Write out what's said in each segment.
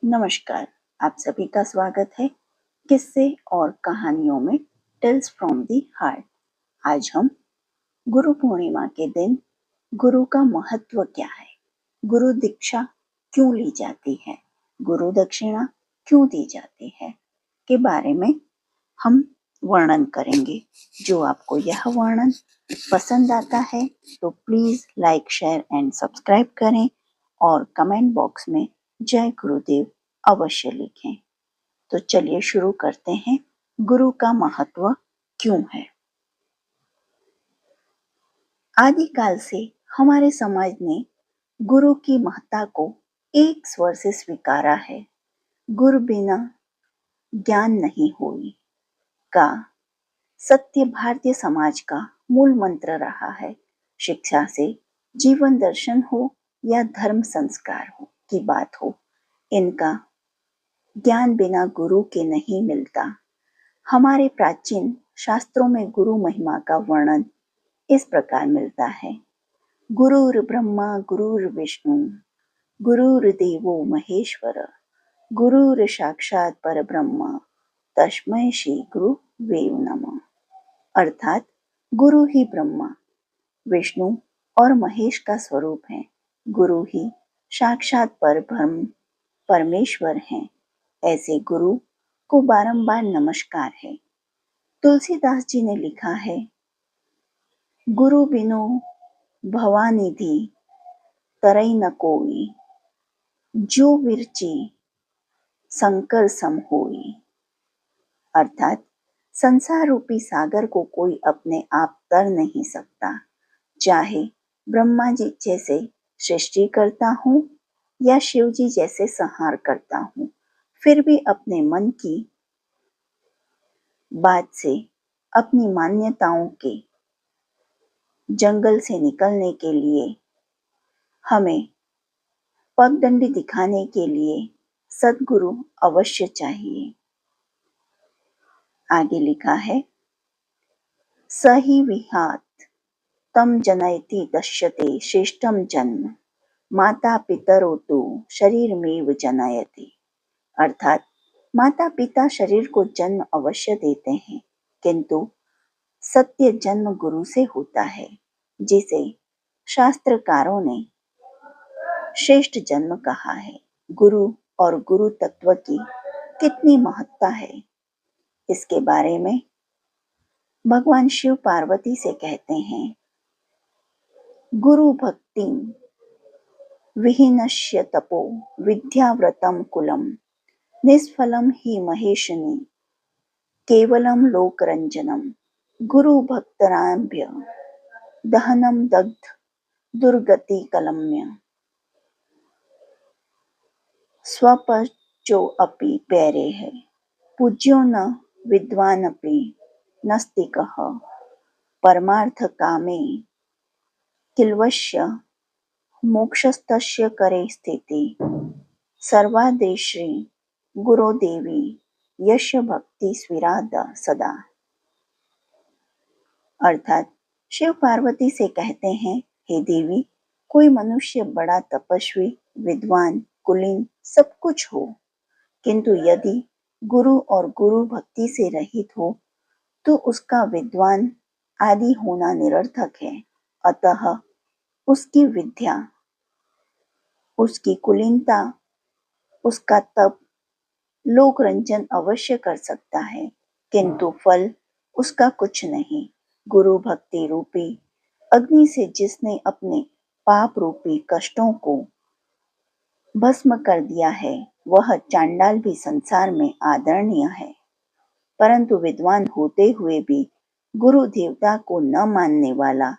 नमस्कार, आप सभी का स्वागत है किस्से और कहानियों में टेल्स फ्रॉम दी हार्ट। आज हम गुरु पूर्णिमा के दिन गुरु का महत्व क्या है, गुरु दीक्षा क्यों ली जाती है, गुरु दक्षिणा क्यों दी जाती है के बारे में हम वर्णन करेंगे। जो आपको यह वर्णन पसंद आता है तो please like, share and subscribe करें और कमेंट बॉक्स में जय गुरुदेव अवश्य लिखें। तो चलिए शुरू करते हैं। गुरु का महत्व क्यों है। आदिकाल से हमारे समाज ने गुरु की महत्ता को एक स्वर से स्वीकारा है। गुरु बिना ज्ञान नहीं होई का सत्य भारतीय समाज का मूल मंत्र रहा है। शिक्षा से जीवन दर्शन हो या धर्म संस्कार हो की बात हो, इनका ज्ञान बिना गुरु के नहीं मिलता। हमारे प्राचीन शास्त्रों में गुरु महिमा का वर्णन इस प्रकार मिलता है। गुरुर् ब्रह्मा गुरुर्विष्णु गुरुर्देवो महेश्वर गुरुर् साक्षात परब्रह्म तस्मै श्री गुरुवे नमः। अर्थात गुरु ही ब्रह्मा, विष्णु और महेश का स्वरूप है। गुरु ही साक्षात परब्रह्म परमेश्वर हैं। ऐसे गुरु को बारंबार नमस्कार है। तुलसीदास जी ने लिखा है, गुरु बिनु भवानिधि तरई न कोई, जो विरची शंकर सम होई। अर्थात संसार रूपी सागर को कोई अपने आप तर नहीं सकता। चाहे ब्रह्मा जी जैसे सृष्टि करता हूँ या शिव जी जैसे संहार करता हूँ, फिर भी अपने मन की बात से, अपनी मान्यताओं के जंगल से निकलने के लिए हमें पगडंडी दिखाने के लिए सद्गुरु अवश्य चाहिए। आगे लिखा है, सही विहात तम जनयति दश्यते श्रेष्ठम जन्म माता पितरो तु शरीरमेव जनयति। अर्थात माता पिता शरीर को जन्म अवश्य देते हैं, किंतु सत्य जन्म गुरु से होता है, जिसे शास्त्रकारों ने श्रेष्ठ जन्म कहा है। गुरु और गुरु तत्व की कितनी महत्ता है, इसके बारे में भगवान शिव पार्वती से कहते हैं, गुरु भक्ति विहीनस्य तपो विद्याव्रतम कुलम निष्फलम ही महेशनी केवलम लोकरंजनम गुरु भक्तराभ्य दहनम दग्ध दुर्गति कलम्य स्वपचो अपि पैरे है पूज्यो न विद्वान अपि नस्तिकः परमार्थ कामे किल्वश्य मोक्षस्तस्य करे स्थिति सर्वादेश्री गुरो देवी यश भक्ति स्विराद सदा। अर्थात शिव पार्वती से कहते हैं, हे देवी, कोई मनुष्य बड़ा तपस्वी, विद्वान, कुलीन सब कुछ हो, किंतु यदि गुरु और गुरु भक्ति से रहित हो तो उसका विद्वान आदि होना निरर्थक है। अतः उसकी विद्या, उसकी कुलीनता, उसका तप लोक रंजन अवश्य कर सकता है, किंतु फल उसका कुछ नहीं। गुरु भक्ति रूपी अग्नि से जिसने अपने पाप रूपी कष्टों को भस्म कर दिया है, वह चांडाल भी संसार में आदरणीय है। परंतु विद्वान होते हुए भी गुरु देवता को न मानने वाला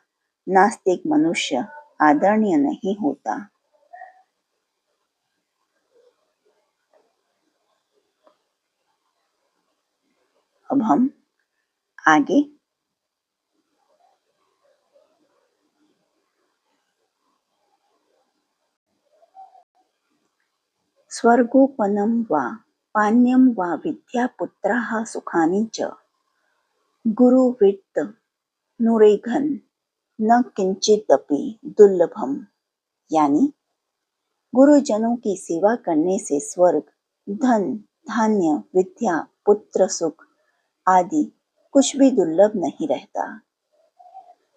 नास्तिक मनुष्य आदरणीय नहीं होता। अब हम आगे स्वर्गोपनम वा पान्यम वा विद्यापुत्राः सुखानि च गुरुवित्त नुरेघन न किंचिदपि दुर्लभम। यानी गुरुजनों की सेवा करने से स्वर्ग, धन, धान्य, विद्या, पुत्र सुख आदि कुछ भी दुर्लभ नहीं रहता।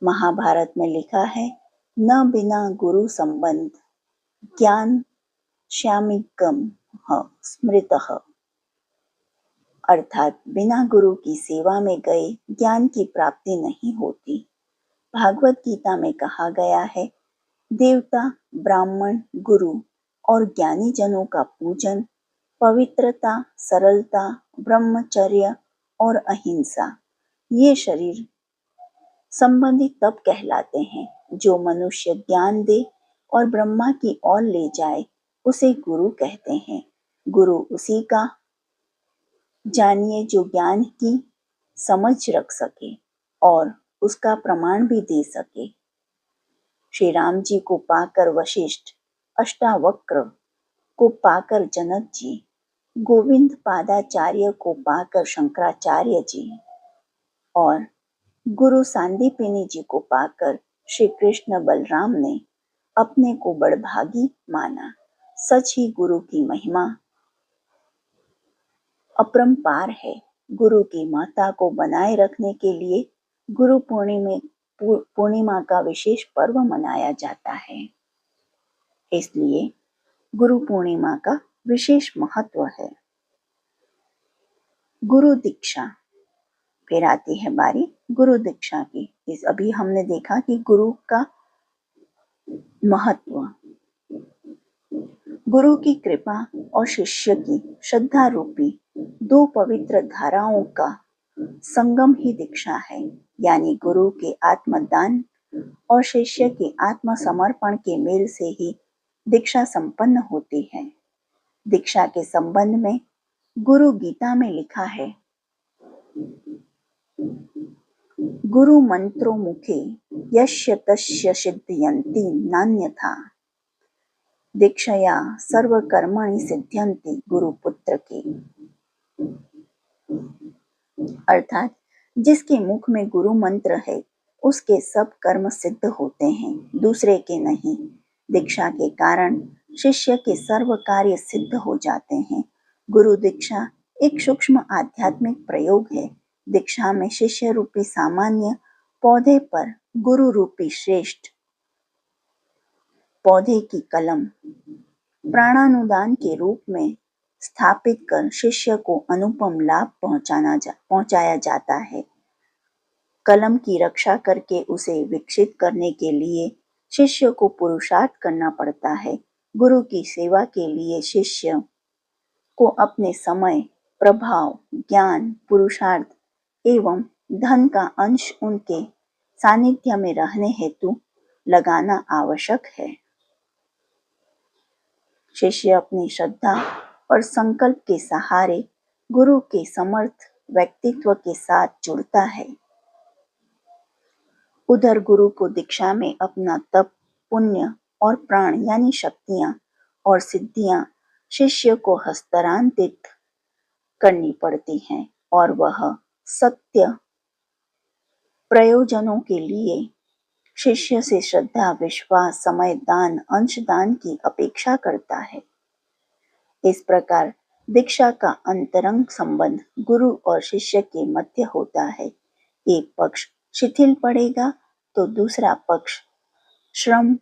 महाभारत में लिखा है, न बिना गुरु संबंध ज्ञान श्यामिकम स्मृतः, अर्थात बिना गुरु की सेवा में गए ज्ञान की प्राप्ति नहीं होती। भागवत गीता में कहा गया है, देवता, ब्राह्मण, गुरु और ज्ञानी जनों का पूजन, पवित्रता, सरलता, ब्रह्मचर्य और अहिंसा ये शरीर संबंधी तप कहलाते हैं। जो मनुष्य ज्ञान दे और ब्रह्मा की ओर ले जाए उसे गुरु कहते हैं। गुरु उसी का जानिए जो ज्ञान की समझ रख सके और उसका प्रमाण भी दे सके। श्री राम जी को पाकर वशिष्ठ, अष्टावक्र को पाकर जनक जी, गोविंद पादाचार्य को पाकर शंकराचार्य जी और गुरु सांदीपनि जी को पाकर श्री कृष्ण बलराम ने अपने को बड़भागी माना। सच ही गुरु की महिमा अपरंपार है। गुरु की महत्ता को बनाए रखने के लिए गुरु पूर्णिमा का विशेष पर्व मनाया जाता है। इसलिए गुरु पूर्णिमा का विशेष महत्व है। गुरु दीक्षा, फिर आती है बारी गुरु दीक्षा की। अभी हमने देखा कि गुरु का महत्व, गुरु की कृपा और शिष्य की श्रद्धा रूपी दो पवित्र धाराओं का संगम ही दीक्षा है। यानी गुरु के आत्मदान और शिष्य के आत्मसमर्पण के मेल से ही दीक्षा संपन्न होती है। दीक्षा के संबंध में गुरु गीता में लिखा है, गुरु मंत्रो मुखे यस्य तस्य सिद्धयन्ति नान्यथा, दीक्षया सर्वकर्माणि सिद्ध्यन्ति गुरुपुत्र की। अर्थात जिसके मुख में गुरु मंत्र है उसके सब कर्म सिद्ध होते हैं, दूसरे के नहीं। दीक्षा के कारण शिष्य के सर्व कार्य सिद्ध हो जाते हैं। गुरु दीक्षा एक सूक्ष्म आध्यात्मिक प्रयोग है। दीक्षा में शिष्य रूपी सामान्य पौधे पर गुरु रूपी श्रेष्ठ पौधे की कलम प्राणानुदान के रूप में स्थापित कर शिष्य को अनुपम लाभ पहुंचाया जाता है। कलम की रक्षा करके उसे विकसित करने के लिए शिष्य को पुरुषार्थ करना पड़ता है। गुरु की सेवा के लिए शिष्य को अपने समय, प्रभाव, ज्ञान, पुरुषार्थ एवं धन का अंश उनके सानिध्य में रहने हेतु लगाना आवश्यक है। शिष्य अपनी श्रद्धा और संकल्प के सहारे गुरु के समर्थ व्यक्तित्व के साथ जुड़ता है। उधर गुरु को दीक्षा में अपना तप, पुण्य और प्राण यानी शक्तियां और सिद्धियां शिष्य को हस्तांतरित करनी पड़ती हैं और वह सत्य प्रयोजनों के लिए शिष्य से श्रद्धा, विश्वास, समय, दान, अंशदान की अपेक्षा करता है। इस प्रकार दीक्षा का अंतरंग संबंध गुरु और शिष्य के मध्य होता है। एक पक्ष शिथिल पड़ेगा तो दूसरा पक्ष श्रम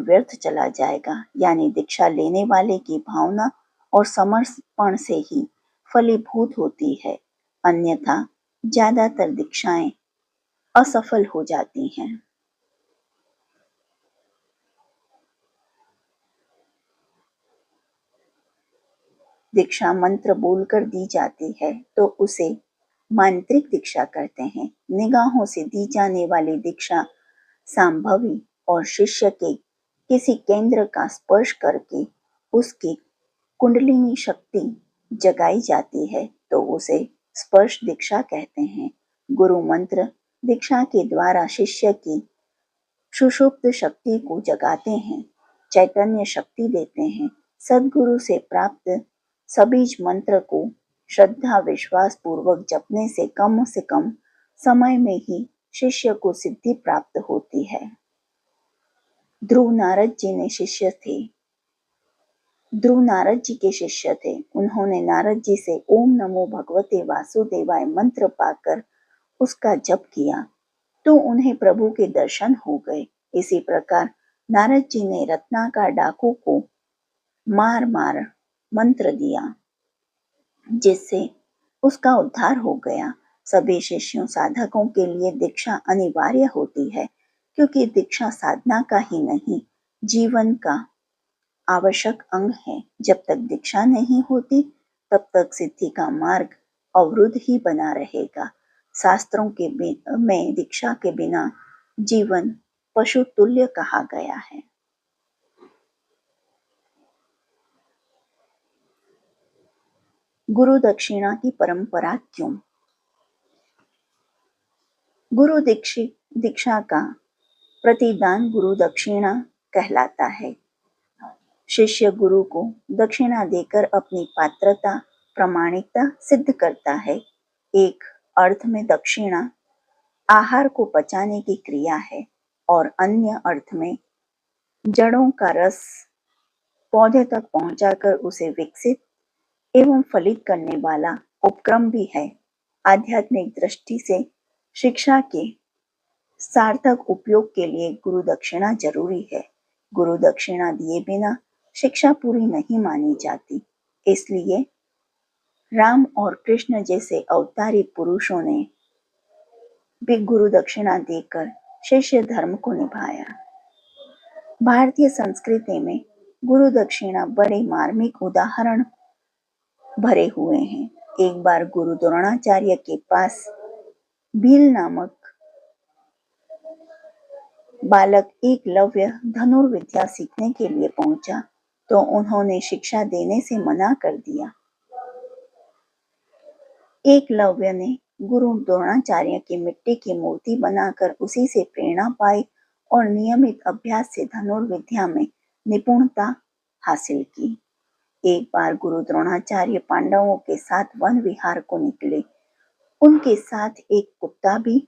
व्यर्थ चला जाएगा। यानी दीक्षा लेने वाले की भावना और समर्पण से ही फलीभूत होती है, अन्यथा ज्यादातर दीक्षाएं असफल हो जाती हैं। दीक्षा मंत्र बोलकर दी जाती है तो उसे मांत्रिक दीक्षा कहते हैं। निगाहों से दी जाने वाली दीक्षा संभवी और शिष्य के किसी केंद्र का स्पर्श करके उसकी कुंडलिनी शक्ति जगाई जाती है तो उसे स्पर्श दीक्षा कहते हैं। गुरु मंत्र दीक्षा के द्वारा शिष्य की सुषुप्त शक्ति को जगाते हैं, चैतन्य शक्ति देते हैं। सद्गुरु से प्राप्त सबीज मंत्र को श्रद्धा विश्वास पूर्वक जपने से कम समय में ही शिष्य को सिद्धि प्राप्त होती है। ध्रुव नारद जी ने शिष्य थे। ध्रुव नारद जी के शिष्य थे। उन्होंने नारद जी से ओम नमो भगवते वासुदेवाय मंत्र पाकर उसका जप किया तो उन्हें प्रभु के दर्शन हो गए। इसी प्रकार नारद जी ने रत्नाकर डाकू को मार मार मंत्र दिया जिससे उसका उद्धार हो गया। सभी शिष्यों साधकों के लिए दीक्षा अनिवार्य होती है क्योंकि दीक्षा साधना का ही नहीं जीवन का आवश्यक अंग है। जब तक दीक्षा नहीं होती तब तक सिद्धि का मार्ग अवरुद्ध ही बना रहेगा। शास्त्रों के में दीक्षा के बिना जीवन पशु तुल्य कहा गया है। गुरु दक्षिणा की परंपरा क्यों? गुरु दीक्षा का प्रतिदान गुरु दक्षिणा कहलाता है। शिष्य गुरु को दक्षिणा देकर अपनी पात्रता प्रामाणिकता सिद्ध करता है। एक अर्थ में दक्षिणा आहार को पचाने की क्रिया है और अन्य अर्थ में जड़ों का रस पौधे तक पहुंचाकर उसे विकसित एवं फलित करने वाला उपक्रम भी है। आध्यात्मिक दृष्टि से शिक्षा के सार्थक उपयोग के लिए गुरु दक्षिणा जरूरी है। गुरु दक्षिणा दिए बिना शिक्षा पूरी नहीं मानी जाती। इसलिए राम और कृष्ण जैसे अवतारी पुरुषों ने भी गुरु दक्षिणा देकर शिष्य धर्म को निभाया। भारतीय संस्कृति में गुरु दक्षिणा बड़े मार्मिक उदाहरण भरे हुए हैं। एक बार गुरु द्रोणाचार्य के पास भील नामक बालक एकलव्य धनुर्विद्या सीखने के लिए पहुंचा तो उन्होंने शिक्षा देने से मना कर दिया। एकलव्य ने गुरु द्रोणाचार्य की मिट्टी की मूर्ति बनाकर उसी से प्रेरणा पाई और नियमित अभ्यास से धनुर्विद्या में निपुणता हासिल की। एक बार गुरु द्रोणाचार्य पांडवों के साथ वन विहार को निकले। उनके साथ एक कुत्ता भी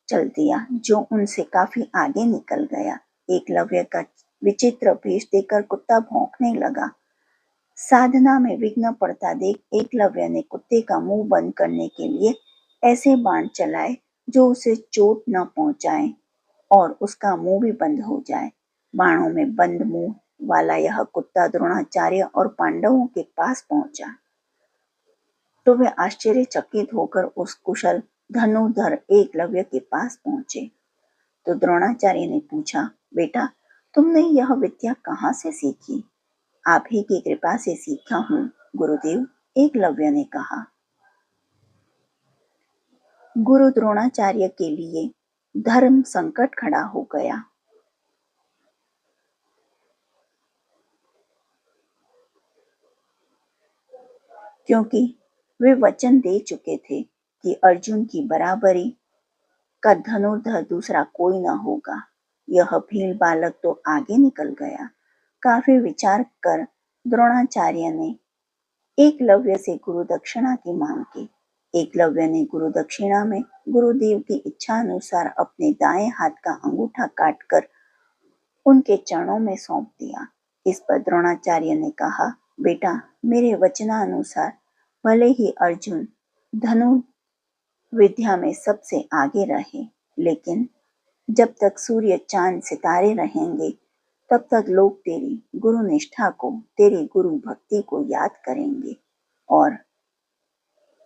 चल दिया जो उनसे काफी आगे निकल गया। एकलव्य का विचित्र भेष देखकर कुत्ता भौंकने लगा। साधना में विघ्न पड़ता देख एकलव्य ने कुत्ते का मुंह बंद करने के लिए ऐसे बाण चलाए जो उसे चोट न पहुंचाए और उसका मुंह भी बंद हो जाए। बाणों में बंद मुंह वाला यह कुत्ता द्रोणाचार्य और पांडवों के पास पहुंचा तो वे आश्चर्यचकित होकर उस कुशल धनुर्धर एकलव्य के पास पहुंचे। तो द्रोणाचार्य ने पूछा, बेटा तुमने यह विद्या कहाँ से सीखी? आप ही की कृपा से सीखा हूँ गुरुदेव, एकलव्य ने कहा। गुरु द्रोणाचार्य के लिए धर्म संकट खड़ा हो गया। क्योंकि वे वचन दे चुके थे कि अर्जुन की बराबरी का धनुर्धर दूसरा कोई न होगा। यह भील बालक तो आगे निकल गया। काफी विचार कर द्रोणाचार्य ने एकलव्य से गुरु दक्षिणा की मांग की। एकलव्य ने गुरु दक्षिणा में गुरुदेव की इच्छा अनुसार अपने दाएं हाथ का अंगूठा काटकर उनके चरणों में सौंप दिया। इस पर द्रोणाचार्य ने कहा, बेटा मेरे वचनानुसार भले ही अर्जुन धनु विद्या में सबसे आगे रहे, लेकिन जब तक सूर्य चांद सितारे रहेंगे तब तक लोग तेरी गुरु निष्ठा को, तेरी गुरु भक्ति को याद करेंगे और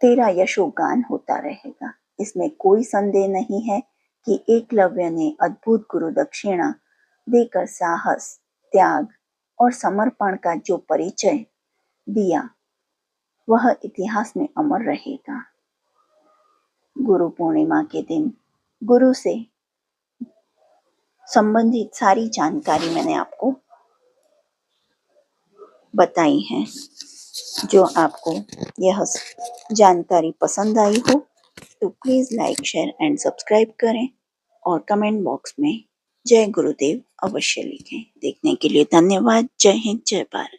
तेरा यशोगान होता रहेगा। इसमें कोई संदेह नहीं है कि एकलव्य ने अद्भुत गुरु दक्षिणा देकर साहस, त्याग और समर्पण का जो परिचय दिया वह इतिहास में अमर रहेगा। गुरु पूर्णिमा के दिन गुरु से संबंधित सारी जानकारी मैंने आपको बताई है। जो आपको यह जानकारी पसंद आई हो तो please like, share and subscribe करें और कमेंट बॉक्स में जय गुरुदेव अवश्य लिखें। देखने के लिए धन्यवाद। जय हिंद, जय भारत।